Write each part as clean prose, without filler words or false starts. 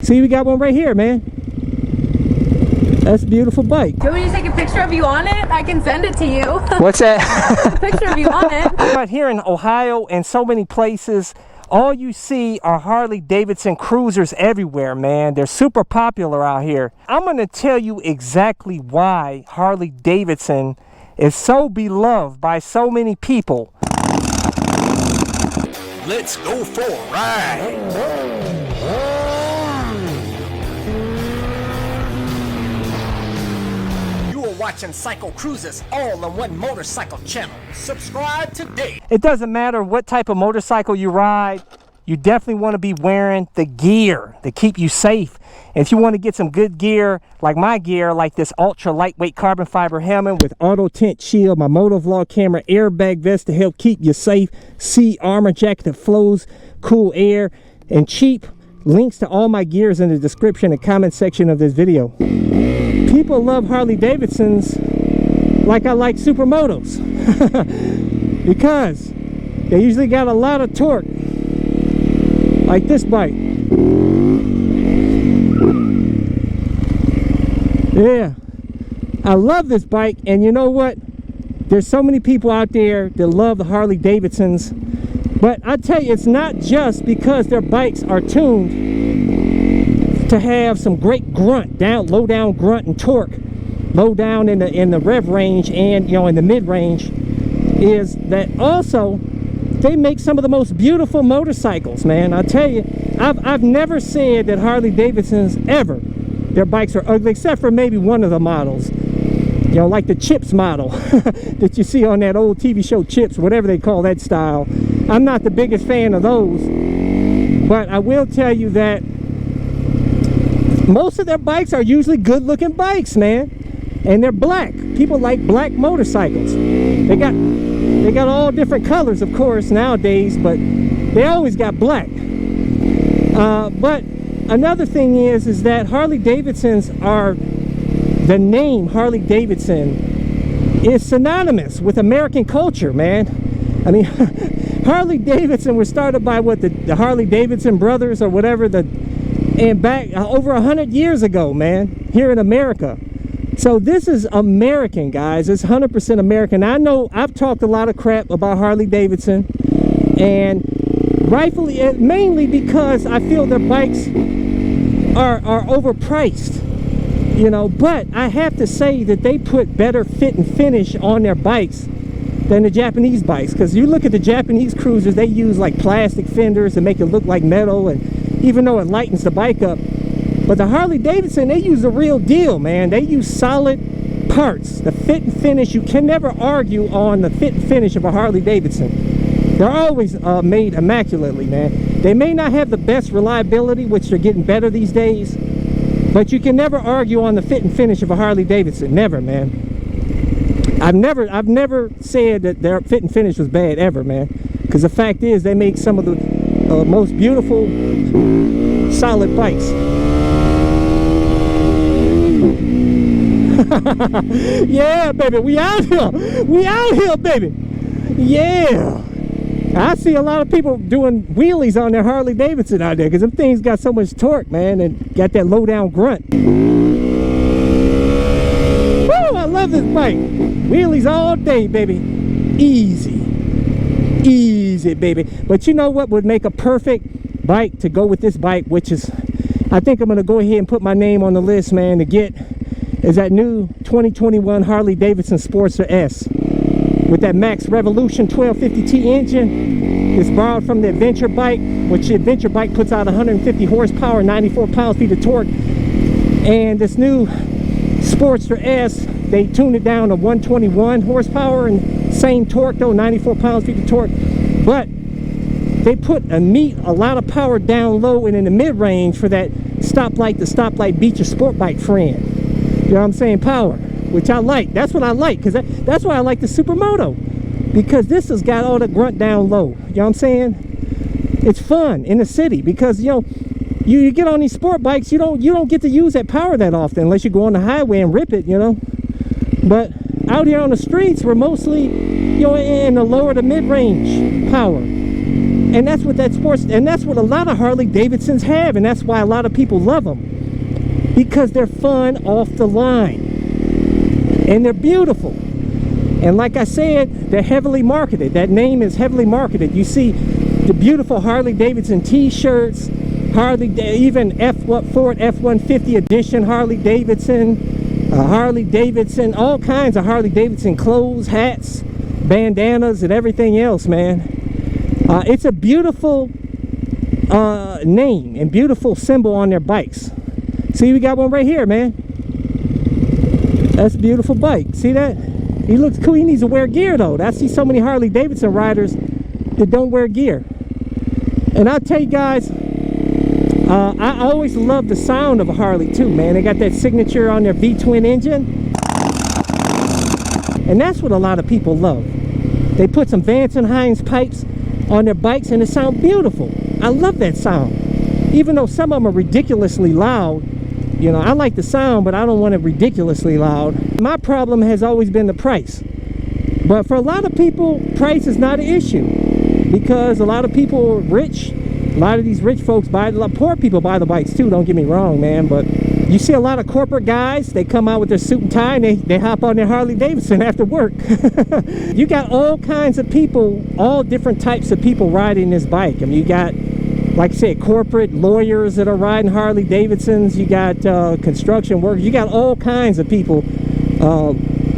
See, we got one right here, man. That's a beautiful bike. Do you want me to take a picture of you on it? I can send it to you. What's that? A picture of you on it. Right here in Ohio and so many places, all you see are Harley-Davidson cruisers everywhere, man. They're super popular out here. I'm going to tell you exactly why Harley-Davidson is so beloved by so many people. Let's go for a ride. Watching Cycle Cruises all on one motorcycle channel. Subscribe today. It doesn't matter what type of motorcycle you ride, you definitely want to be wearing the gear to keep you safe. And if you want to get some good gear, like my gear, like this ultra lightweight carbon fiber helmet with auto tint shield, my motovlog camera, airbag vest to help keep you safe, C armor jacket that flows cool air, and cheap. Links to all my gears in the description and comment section of this video. People love Harley-Davidsons like I like Supermotos because they usually got a lot of torque, like this bike. Yeah, I love this bike, and you know what? There's so many people out there that love the Harley-Davidsons, but I tell you, it's not just because their bikes are tuned to have some great grunt, low down grunt and torque, low down in the rev range and, you know, in the mid range, is that also they make some of the most beautiful motorcycles, man. I tell you, I've never said that Harley-Davidsons ever, their bikes are ugly, except for maybe one of the models, you know, like the Chips model that you see on that old TV show Chips, whatever they call that style. I'm not the biggest fan of those, but I will tell you that most of their bikes are usually good looking bikes, man, and they're black. People like black motorcycles. They got all different colors, of course, nowadays, but they always got black. But another thing is that Harley-Davidsons are, the name Harley-Davidson is synonymous with American culture, man. I mean, Harley-Davidson was started by what, the Harley-Davidson brothers or whatever, and back over 100 years ago, man, here in America. So this is American, guys. It's 100% American. I know I've talked a lot of crap about Harley-Davidson, and rightfully, mainly because I feel their bikes are overpriced, you know. But I have to say that they put better fit and finish on their bikes than the Japanese bikes, because you look at the Japanese cruisers, they use like plastic fenders to make it look like metal, and even though it lightens the bike up. But the Harley-Davidson, they use the real deal, man. They use solid parts. The fit and finish, you can never argue on the fit and finish of a Harley-Davidson. They're always made immaculately, man. They may not have the best reliability, which they're getting better these days, but you can never argue on the fit and finish of a Harley-Davidson. Never, man. I've never said that their fit and finish was bad, ever, man. Because the fact is, they make some of the most beautiful, solid bikes. Yeah, baby, we out here. We out here, baby. Yeah. I see a lot of people doing wheelies on their Harley-Davidson out there, because them things got so much torque, man, and got that low down grunt. Woo, I love this bike. Wheelies all day, baby. Easy. Easy, baby. But you know what would make a perfect bike to go with this bike, which is, I think I'm going to go ahead and put my name on the list, man, to get, is that new 2021 Harley-Davidson Sportster S with that Max Revolution 1250T engine. It's borrowed from the Adventure bike, which the Adventure bike puts out 150 horsepower, 94 pounds-feet of torque. And this new Sportster S, they tuned it down to 121 horsepower and same torque though, 94 pounds-feet of torque. But they put a lot of power down low and in the mid-range for that stoplight to stoplight beat your sport bike friend. You know what I'm saying? Power, which I like. That's what I like, because that's why I like the Supermoto, because this has got all the grunt down low. You know what I'm saying? It's fun in the city, because you know, you get on these sport bikes, you don't get to use that power that often unless you go on the highway and rip it, you know. But out here on the streets, we're mostly, you know, in the lower to mid-range power. And that's what that's what a lot of Harley-Davidsons have, and that's why a lot of people love them, because they're fun off the line and they're beautiful. And like I said, they're heavily marketed. That name is heavily marketed. You see the beautiful Harley-Davidson t-shirts, even Ford F-150 edition Harley-Davidson, all kinds of Harley-Davidson clothes, hats, bandanas, and everything else, man. It's a beautiful name and beautiful symbol on their bikes. See, we got one right here, man. That's a beautiful bike. See that? He looks cool. He needs to wear gear, though. I see so many Harley-Davidson riders that don't wear gear. And I'll tell you guys, I always love the sound of a Harley, too, man. They got that signature on their V-twin engine. And that's what a lot of people love. They put some Vance and Hines pipes on their bikes, and it sounds beautiful. I love that sound. Even though some of them are ridiculously loud, you know, I like the sound, but I don't want it ridiculously loud. My problem has always been the price. But for a lot of people, price is not an issue, because a lot of people are rich. A lot of these rich folks buy, poor people buy the bikes too, don't get me wrong, man. But you see a lot of corporate guys, they come out with their suit and tie, and they hop on their Harley-Davidson after work. You got all kinds of people, all different types of people riding this bike. I mean, you got, like I said, corporate lawyers that are riding Harley-Davidsons. You got construction workers. You got all kinds of people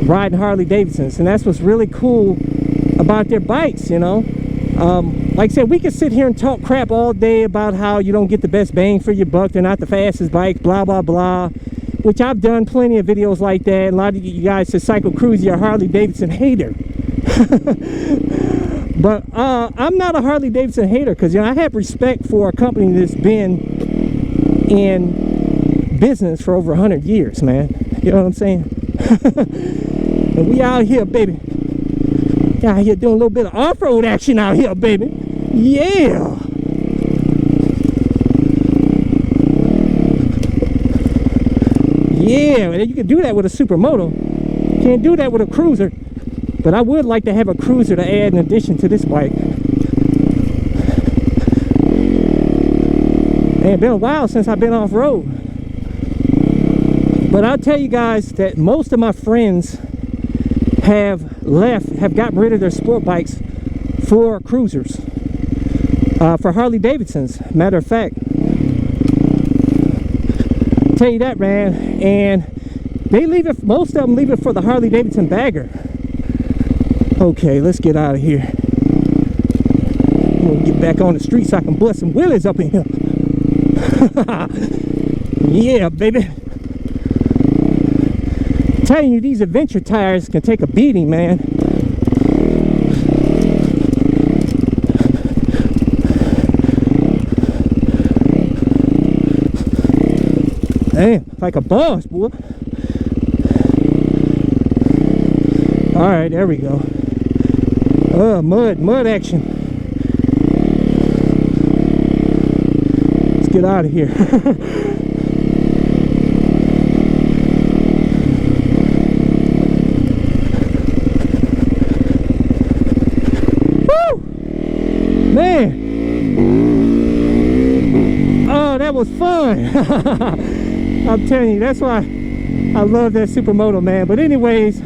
riding Harley-Davidsons. And that's what's really cool about their bikes, you know. Like I said, we could sit here and talk crap all day about how you don't get the best bang for your buck. They're not the fastest bikes, blah, blah, blah. Which I've done plenty of videos like that. And a lot of you guys say, Cycle Cruise, you're a Harley-Davidson hater. But I'm not a Harley-Davidson hater, because, you know, I have respect for a company that's been in business for over 100 years, man. You know what I'm saying? And we out here, baby. Out here doing a little bit of off-road action out here, baby. Yeah. Yeah, you can do that with a Supermoto. Can't do that with a cruiser. But I would like to have a cruiser to add in addition to this bike. And it's been a while since I've been off-road. But I'll tell you guys that most of my friends have gotten rid of their sport bikes for cruisers. For Harley-Davidsons, matter of fact. I'll tell you that, man. And they leave it, most of them leave it for the Harley-Davidson bagger. Okay, let's get out of here. I'm gonna get back on the street so I can bust some wheelies up in here. Yeah, baby. I'm telling you, these adventure tires can take a beating, man. Damn, like a boss, boy. All right, there we go. Mud action. Let's get out of here. Woo! Man. Oh, that was fun. I'm telling you, that's why I love that Supermoto, man. But anyways,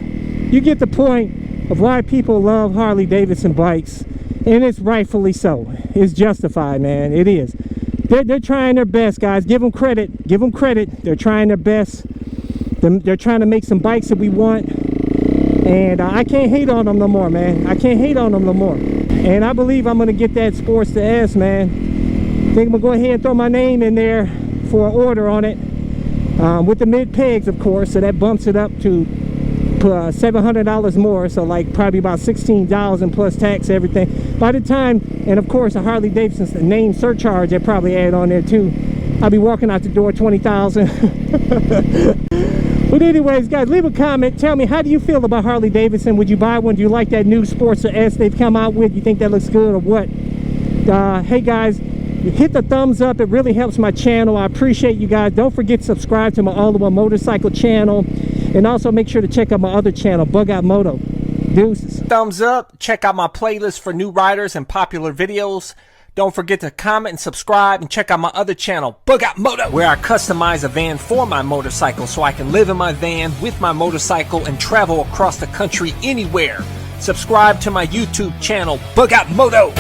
you get the point of why people love Harley-Davidson bikes, and it's rightfully so. It's justified, man. It is. They're trying their best, guys. Give them credit. Give them credit. They're trying their best. They're trying to make some bikes that we want, and I can't hate on them no more, man. I can't hate on them no more. And I believe I'm going to get that Sportster S, man. I think I'm going to go ahead and throw my name in there for an order on it, with the mid pegs, of course, so that bumps it up to $700 more, so like probably about $16,000 plus tax, everything. By the time, and of course, a Harley-Davidson's name surcharge they probably add on there too. I'll be walking out the door $20,000. But anyways, guys, leave a comment. Tell me, how do you feel about Harley-Davidson? Would you buy one? Do you like that new Sportster S they've come out with? You think that looks good or what? Hey guys, hit the thumbs up. It really helps my channel. I appreciate you guys. Don't forget to subscribe to my All in One Motorcycle channel. And also make sure to check out my other channel, Bug Out Moto. Deuces. Thumbs up. Check out my playlist for new riders and popular videos. Don't forget to comment and subscribe and check out my other channel, Bug Out Moto, where I customize a van for my motorcycle so I can live in my van with my motorcycle and travel across the country anywhere. Subscribe to my YouTube channel, Bug Out Moto.